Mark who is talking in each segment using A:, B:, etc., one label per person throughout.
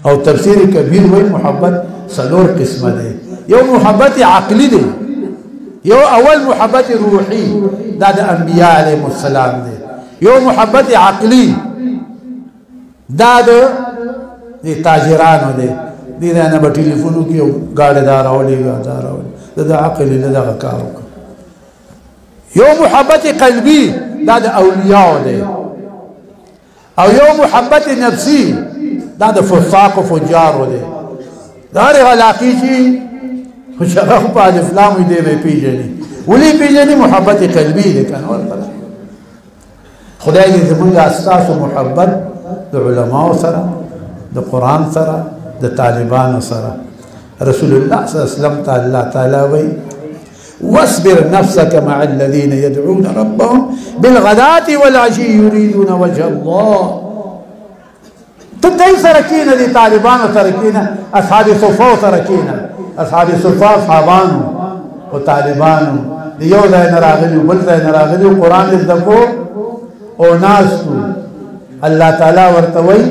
A: او تفسیر کبیر وی محبت سلور قسمه ده یو محبت عقلی ده یو اول محبت روحی دا د انبیاء علیهم السلام ده یو محبت عقلی دا د تاجرانو ده دې نه په ټلیفونو کې گاډي دار اولې دار اولې دا عقل نه دا کارو یو محبت قلبی دا د اولیاء ده او یو محبت نفسی دا د فساق و فجار ده دا هر علاقی چې شغف په الفلام دې به پیژني ولي پیژني محبت قلبی ده کنه ورته خدای دې زموږ اساس محبت د علماء سره د قران سره د طالبانو سره رسول الله صلی الله علیه وسلم تعالی وی واصبر نفسك مع الذين يدعون ربهم بالغداة والعشي يريدون وجه الله تدعي سركينة دي طالبان وسركينة أصحاب صفا وسركينة أصحاب صفا أصحابانو وطالبانو دي يو ذا نراغلي وبل ذا نراغلي وقرآن الزكو وناسو الله تعالى ورتوي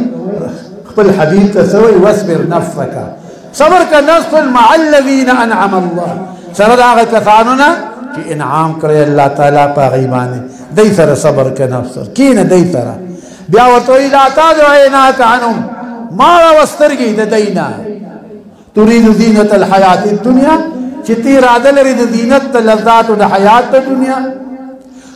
A: قبل حبيب تسوي واصبر نفسك صبر كنصف مع الذين أنعم الله سره دا هغه کسانو نه چې انعام کړی الله تعالی په هغې باندې دی سره صبر که نفس کینه دی سره بیا ورته وایي لا تعد عیناک عنهم ما راوسترګې د دی نه تريد زینة الحیات الدنیا چې تی اراده لري د زینت د لذاتو د حیات د دنیا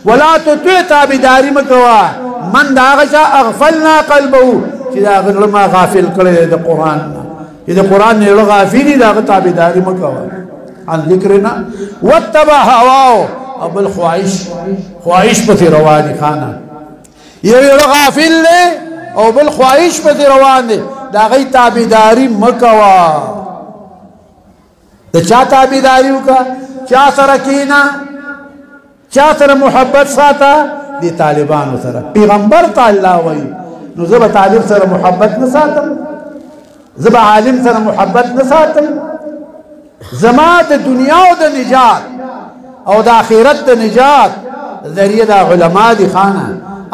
A: ولا تطع تابعداري مه کوه من د هغه چا اغفلنا قلبه چې د هغه زړه ما غافل کړی دی د قرآن نه چې د قرآن نه زړه غافل وي د هغه تابعداري مه کوه عن ذكرنا واتبع هواه او بالخواهش خواهش پتی روانی خانا یو غافل لے او بالخواهش پتی روان دے دا غی تابیداری مکوا دا چا تابیداری کا چا سرکینا چا سر محبت ساتا دی طالبانو سر پیغمبر تا اللہ وی نو زب طالب سر محبت نساتم زب عالم سر محبت نساتم زما د دنیا او د نجات او د آخرت د نجات ذریعہ د علماء دی خانه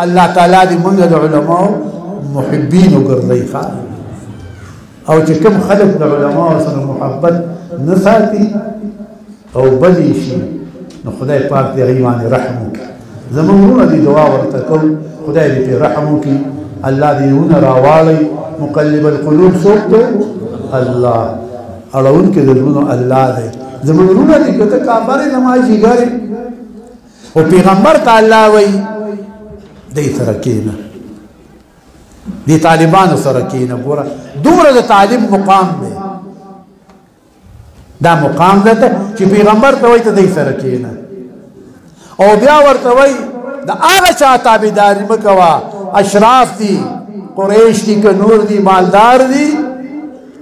A: الله تعالی دی موږ د علماء محبین وګرځي خانه او چې کوم خلق د علماء سره محبت نه ساتي او بدی شي نو خدای پاک دې غیوان رحم وکړي زمونږ دې دعا ورته کوم خدای دې رحم وکړي الله دې ونه راوالي مقلب القلوب سوته الله اړون کې زمونږ الله دې زمونږ دې کته کابره نمازي ګاري او پیغمبر تعالی وای دې سره کېنه دې طالبانو سره کېنه ګوره دومره د تعلیم مقام دی دا مقام ده چې پیغمبر ته وای ته دې سره کېنه او بیا ورته وای د هغه چا تابعداري مکوا اشراف دي قریش دي که نور دي مالدار دي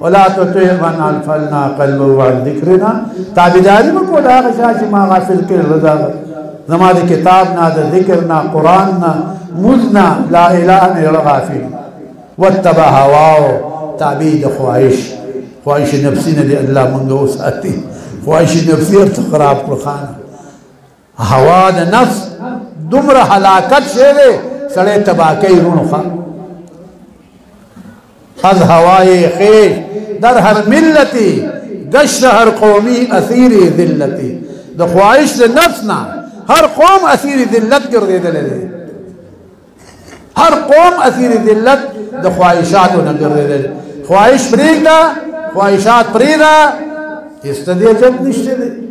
A: ولا تطع من اغفلنا قلبه عن ذكرنا تابعداري مکو دا هغه چا چې ما غافل کړ رضا زما د کتاب نه د ذکر نه قران نه مزنا لا اله الا غافل واتبع هواه تابع د خواهش نفسي نه دی الله مونږ وساتي خواهش نفسي ته خراب کړ خانه هوا د نفس دومره هلاکت شوه سړی تباہ کوي رونو خان از هوای خیش در هر ملتی گشت هر قومی اسیر ذلتی د خواهش د نفس نه هر قوم اسیر ذلت ګرځیدل دي هر قوم اسیر ذلت د خواهشاتو نه ګرځیدل خواهش پرېږده خواهشات پرېږده استدې جب نشته دي